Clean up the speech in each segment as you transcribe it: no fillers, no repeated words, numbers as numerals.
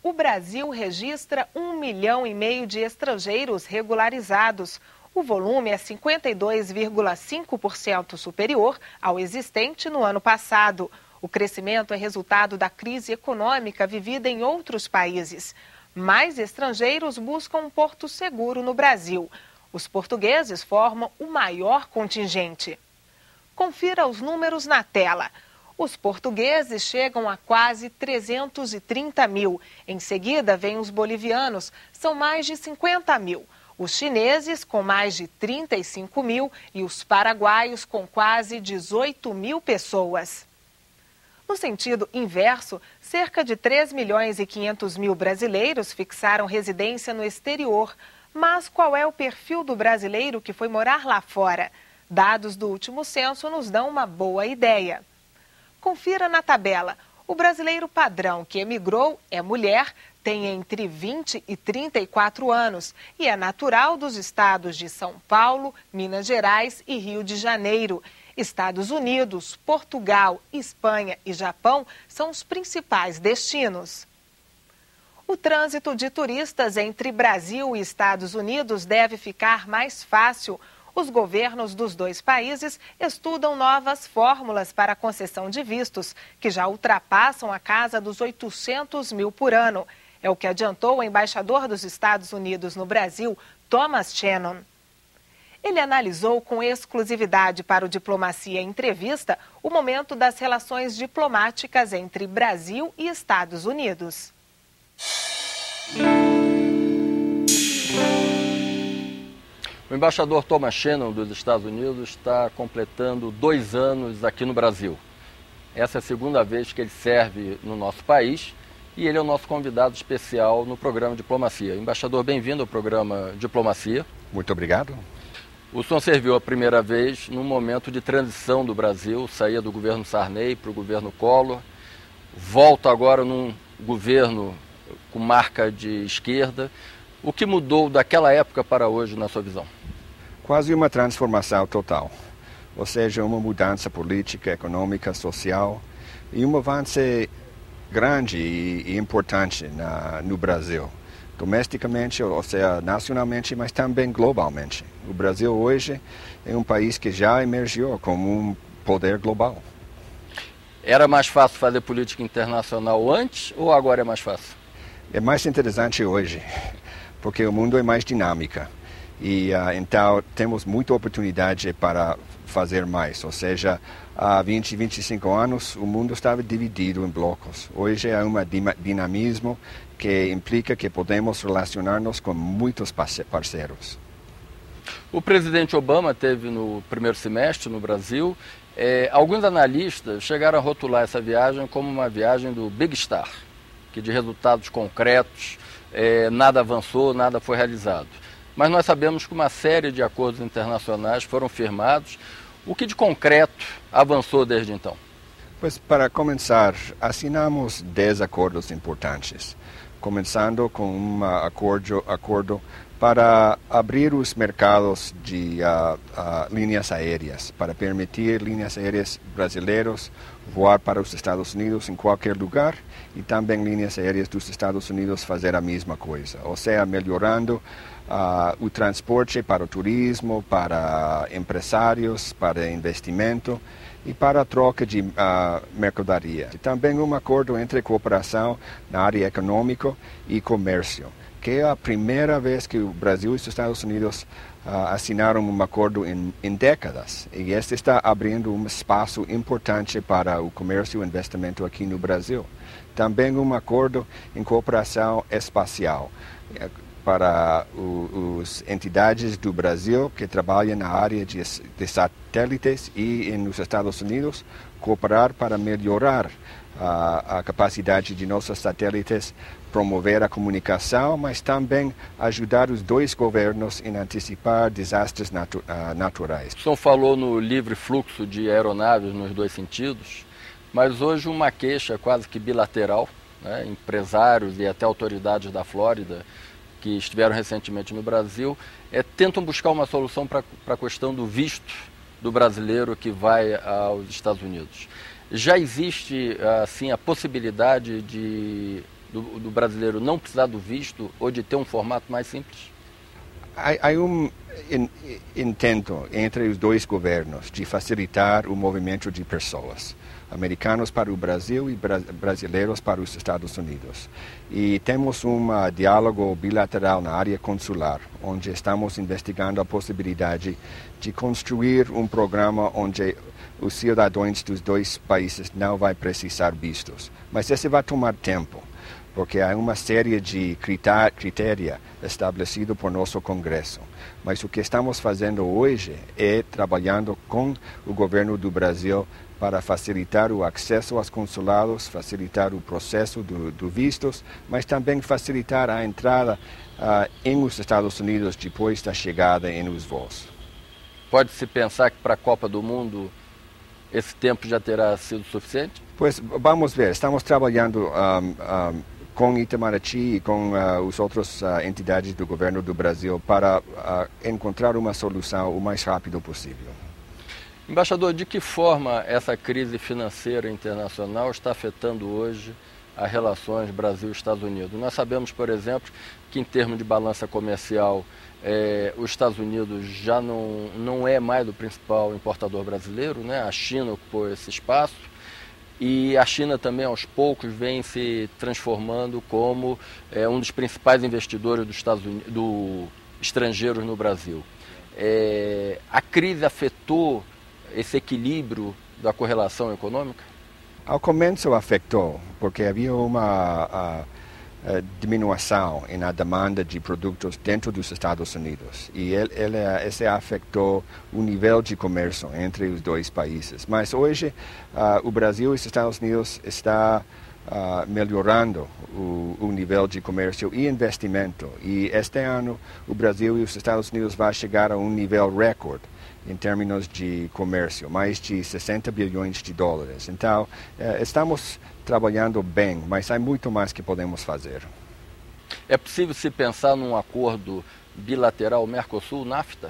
O Brasil registra 1,5 milhão de estrangeiros regularizados. O volume é 52,5% superior ao existente no ano passado. O crescimento é resultado da crise econômica vivida em outros países. Mais estrangeiros buscam um porto seguro no Brasil. Os portugueses formam o maior contingente. Confira os números na tela. Os portugueses chegam a quase 330 mil. Em seguida, vêm os bolivianos, são mais de 50 mil. Os chineses, com mais de 35 mil, e os paraguaios, com quase 18 mil pessoas. No sentido inverso, cerca de 3.500.000 brasileiros fixaram residência no exterior. Mas qual é o perfil do brasileiro que foi morar lá fora? Dados do último censo nos dão uma boa ideia. Confira na tabela. O brasileiro padrão que emigrou é mulher, tem entre 20 e 34 anos e é natural dos estados de São Paulo, Minas Gerais e Rio de Janeiro. Estados Unidos, Portugal, Espanha e Japão são os principais destinos. O trânsito de turistas entre Brasil e Estados Unidos deve ficar mais fácil. Os governos dos dois países estudam novas fórmulas para a concessão de vistos, que já ultrapassam a casa dos 800 mil por ano. É o que adiantou o embaixador dos Estados Unidos no Brasil, Thomas Shannon. Ele analisou com exclusividade para o Diplomacia Entrevista o momento das relações diplomáticas entre Brasil e Estados Unidos. O embaixador Thomas Shannon dos Estados Unidos está completando 2 anos aqui no Brasil. Essa é a segunda vez que ele serve no nosso país e ele é o nosso convidado especial no programa Diplomacia. Embaixador, bem-vindo ao programa Diplomacia. Muito obrigado. O senhor serviu a primeira vez num momento de transição do Brasil, saía do governo Sarney para o governo Collor, volta agora num governo com marca de esquerda. O que mudou daquela época para hoje, na sua visão? Quase uma transformação total, ou seja, uma mudança política, econômica, social e um avanço grande e importante no Brasil, domesticamente, ou seja, nacionalmente, mas também globalmente. O Brasil hoje é um país que já emergiu como um poder global. Era mais fácil fazer política internacional antes ou agora é mais fácil? É mais interessante hoje, porque o mundo é mais dinâmico e então temos muita oportunidade para fazer mais. Ou seja, há 20, 25 anos o mundo estava dividido em blocos. Hoje há um dinamismo que implica que podemos relacionar-nos com muitos parceiros. O presidente Obama esteve no primeiro semestre no Brasil. Alguns analistas chegaram a rotular essa viagem como uma viagem do Big Star, que de resultados concretos nada avançou, nada foi realizado. Mas nós sabemos que uma série de acordos internacionais foram firmados. O que de concreto avançou desde então? Pois, para começar, assinamos 10 acordos importantes, começando com um acordo para abrir os mercados de linhas aéreas, para permitir linhas aéreas brasileiras voar para os Estados Unidos em qualquer lugar e também linhas aéreas dos Estados Unidos fazer a mesma coisa, ou seja, melhorando o transporte para o turismo, para empresários, para investimento e para a troca de mercadoria. E também um acordo entre cooperação na área econômica e comércio, que é a primeira vez que o Brasil e os Estados Unidos assinaram um acordo em décadas. E este está abrindo um espaço importante para o comércio e o investimento aqui no Brasil. Também um acordo em cooperação espacial para as entidades do Brasil que trabalham na área de satélites e nos Estados Unidos, cooperar para melhorar a capacidade de nossos satélites, promover a comunicação, mas também ajudar os dois governos em antecipar desastres naturais. O senhor falou no livre fluxo de aeronaves nos dois sentidos, mas hoje uma queixa quase que bilateral, né? Empresários e até autoridades da Flórida que estiveram recentemente no Brasil, tentam buscar uma solução para a questão do visto do brasileiro que vai aos Estados Unidos. Já existe assim a possibilidade de do brasileiro não precisar do visto ou de ter um formato mais simples? Há um intento entre os dois governos de facilitar o movimento de pessoas, americanos para o Brasil e brasileiros para os Estados Unidos. E temos um diálogo bilateral na área consular, onde estamos investigando a possibilidade de construir um programa onde os cidadãos dos dois países não vão precisar vistos. Mas isso vai tomar tempo, porque há uma série de critérios estabelecidos por nosso Congresso. Mas o que estamos fazendo hoje é trabalhando com o governo do Brasil para facilitar o acesso aos consulados, facilitar o processo do vistos, mas também facilitar a entrada em os Estados Unidos depois da chegada em os voos. Pode-se pensar que para a Copa do Mundo esse tempo já terá sido suficiente? Pois vamos ver, estamos trabalhando com Itamaraty e com as outras entidades do governo do Brasil para encontrar uma solução o mais rápido possível. Embaixador, de que forma essa crise financeira internacional está afetando hoje as relações Brasil-Estados Unidos? Nós sabemos, por exemplo, que em termos de balança comercial, os Estados Unidos já não é mais o principal importador brasileiro, né? A China ocupou esse espaço e a China também, aos poucos, vem se transformando como um dos principais investidores dos estrangeiros no Brasil. A crise afetou esse equilíbrio da correlação econômica? Ao começo afetou, porque havia uma diminuição na demanda de produtos dentro dos Estados Unidos. E esse afetou o nível de comércio entre os dois países. Mas hoje o Brasil e os Estados Unidos estão melhorando o nível de comércio e investimento. E este ano o Brasil e os Estados Unidos vão chegar a um nível recorde em termos de comércio, mais de 60 bilhões de dólares. Então, estamos trabalhando bem, mas há muito mais que podemos fazer. É possível se pensar num acordo bilateral Mercosul-NAFTA?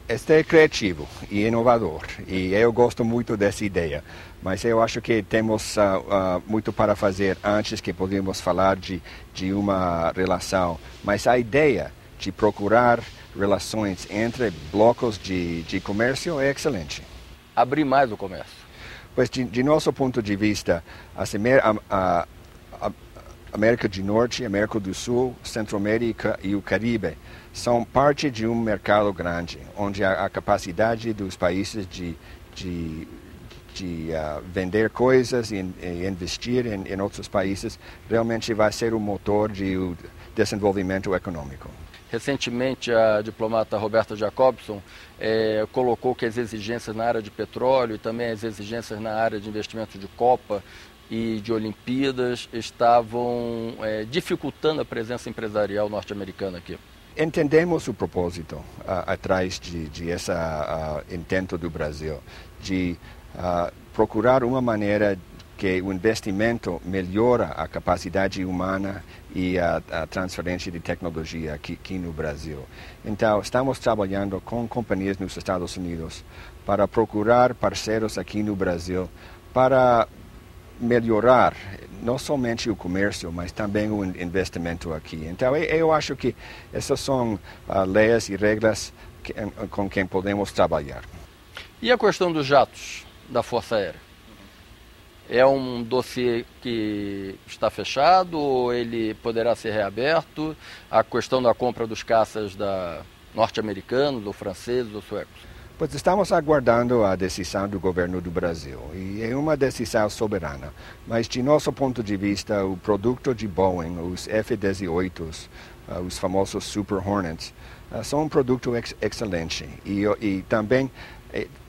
Este é criativo e inovador, e eu gosto muito dessa ideia, mas eu acho que temos muito para fazer antes que podemos falar de uma relação. Mas a ideia de procurar relações entre blocos de comércio é excelente. Abrir mais o comércio? Pois, de nosso ponto de vista, a América do Norte, América do Sul, Centro-América e o Caribe são parte de um mercado grande, onde a capacidade dos países de vender coisas e investir em outros países realmente vai ser o motor do desenvolvimento econômico. Recentemente, a diplomata Roberta Jacobson colocou que as exigências na área de petróleo e também as exigências na área de investimento de Copa e de Olimpíadas estavam dificultando a presença empresarial norte-americana aqui. Entendemos o propósito atrás de esse intento do Brasil, de procurar uma maneira que o investimento melhora a capacidade humana e a transferência de tecnologia aqui no Brasil. Então, estamos trabalhando com companhias nos Estados Unidos para procurar parceiros aqui no Brasil para melhorar não somente o comércio, mas também o investimento aqui. Então, eu acho que essas são leis e regras com quem podemos trabalhar. E a questão dos jatos da Força Aérea? É um dossiê que está fechado ou ele poderá ser reaberto? A questão da compra dos caças norte-americanos, ou franceses, ou suecos? Pois estamos aguardando a decisão do governo do Brasil e é uma decisão soberana. Mas de nosso ponto de vista, o produto de Boeing, os F-18, os famosos Super Hornets, são um produto excelente e também,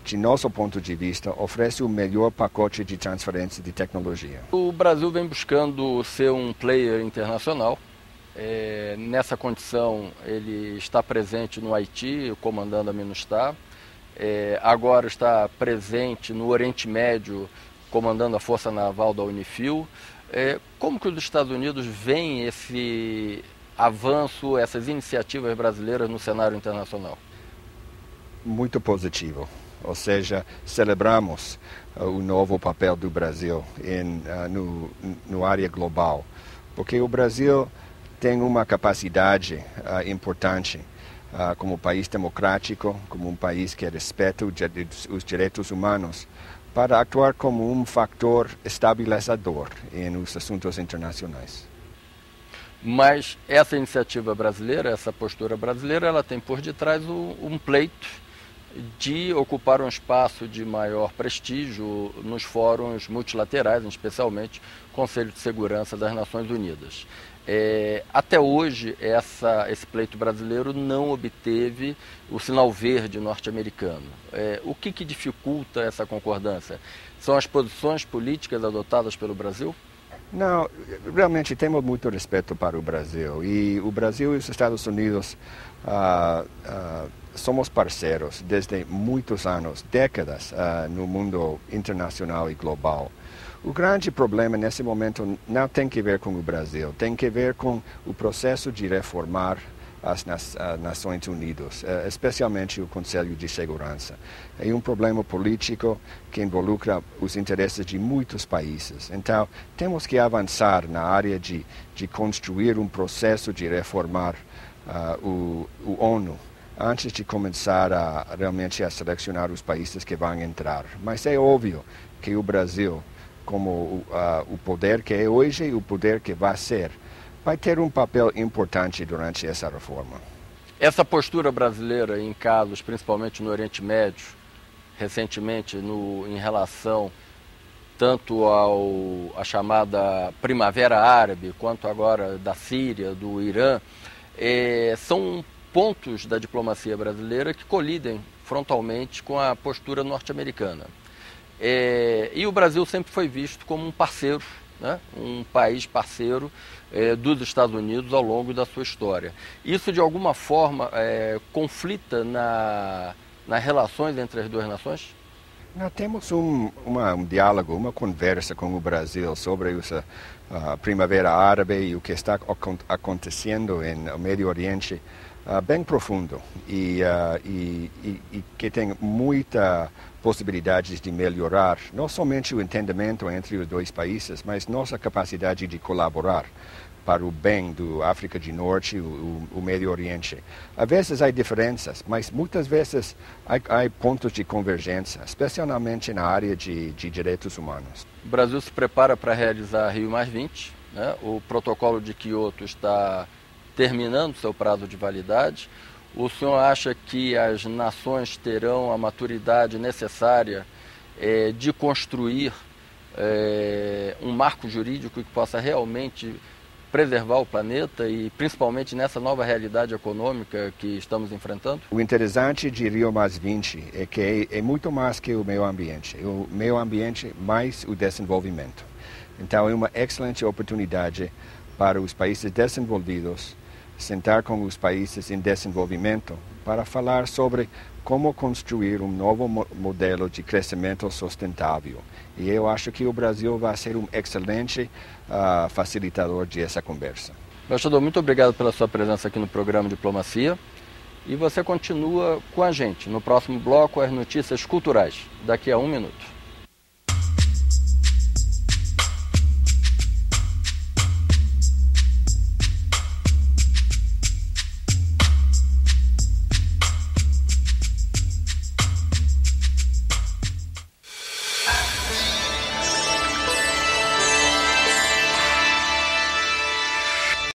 de nosso ponto de vista, oferece o melhor pacote de transferência de tecnologia. O Brasil vem buscando ser um player internacional. Nessa condição, ele está presente no Haiti, comandando a MINUSTAH. Agora está presente no Oriente Médio, comandando a Força Naval da Unifil. Como que os Estados Unidos veem esse avanço, essas iniciativas brasileiras no cenário internacional? Muito positivo. ou seja, celebramos o novo papel do Brasil no área global, porque o Brasil tem uma capacidade importante como país democrático, como um país que respeita os direitos humanos, para atuar como um fator estabilizador nos assuntos internacionais. Mas essa iniciativa brasileira, essa postura brasileira, ela tem por detrás um pleito de ocupar um espaço de maior prestígio nos fóruns multilaterais, especialmente o Conselho de Segurança das Nações Unidas. Até hoje, esse pleito brasileiro não obteve o sinal verde norte-americano. O que dificulta essa concordância? São as posições políticas adotadas pelo Brasil? Não, realmente temos muito respeito para o Brasil. E o Brasil e os Estados Unidos somos parceiros desde muitos anos, décadas, no mundo internacional e global. O grande problema nesse momento não tem que ver com o Brasil, tem que ver com o processo de reformar as Nações Unidas, especialmente o Conselho de Segurança. É um problema político que involucra os interesses de muitos países. Então, temos que avançar na área de construir um processo de reformar o ONU antes de começar realmente a selecionar os países que vão entrar. Mas é óbvio que o Brasil, como o poder que é hoje e o poder que vai ser, vai ter um papel importante durante essa reforma. Essa postura brasileira em casos, principalmente no Oriente Médio, recentemente em relação tanto à chamada Primavera Árabe, quanto agora da Síria, do Irã, são pontos da diplomacia brasileira que colidem frontalmente com a postura norte-americana. E o Brasil sempre foi visto como um parceiro, né? Um país parceiro dos Estados Unidos ao longo da sua história. Isso, de alguma forma, conflita nas relações entre as duas nações? Nós temos um diálogo, uma conversa com o Brasil sobre a Primavera Árabe e o que está acontecendo no Médio Oriente bem profundo e que tem muita possibilidades de melhorar não somente o entendimento entre os dois países, mas nossa capacidade de colaborar para o bem da África do Norte e o Médio Oriente. Às vezes há diferenças, mas muitas vezes há pontos de convergência, especialmente na área de direitos humanos. O Brasil se prepara para realizar Rio+20, né? O protocolo de Kyoto está terminando seu prazo de validade. O senhor acha que as nações terão a maturidade necessária de construir um marco jurídico que possa realmente preservar o planeta e principalmente nessa nova realidade econômica que estamos enfrentando? O interessante de Rio+20 é que é muito mais que o meio ambiente. O meio ambiente mais o desenvolvimento. Então é uma excelente oportunidade para os países desenvolvidos sentar com os países em desenvolvimento para falar sobre como construir um novo modelo de crescimento sustentável. E eu acho que o Brasil vai ser um excelente facilitador dessa conversa. Embaixador, muito obrigado pela sua presença aqui no programa Diplomacia. E você continua com a gente no próximo bloco, as notícias culturais, daqui a 1 minuto.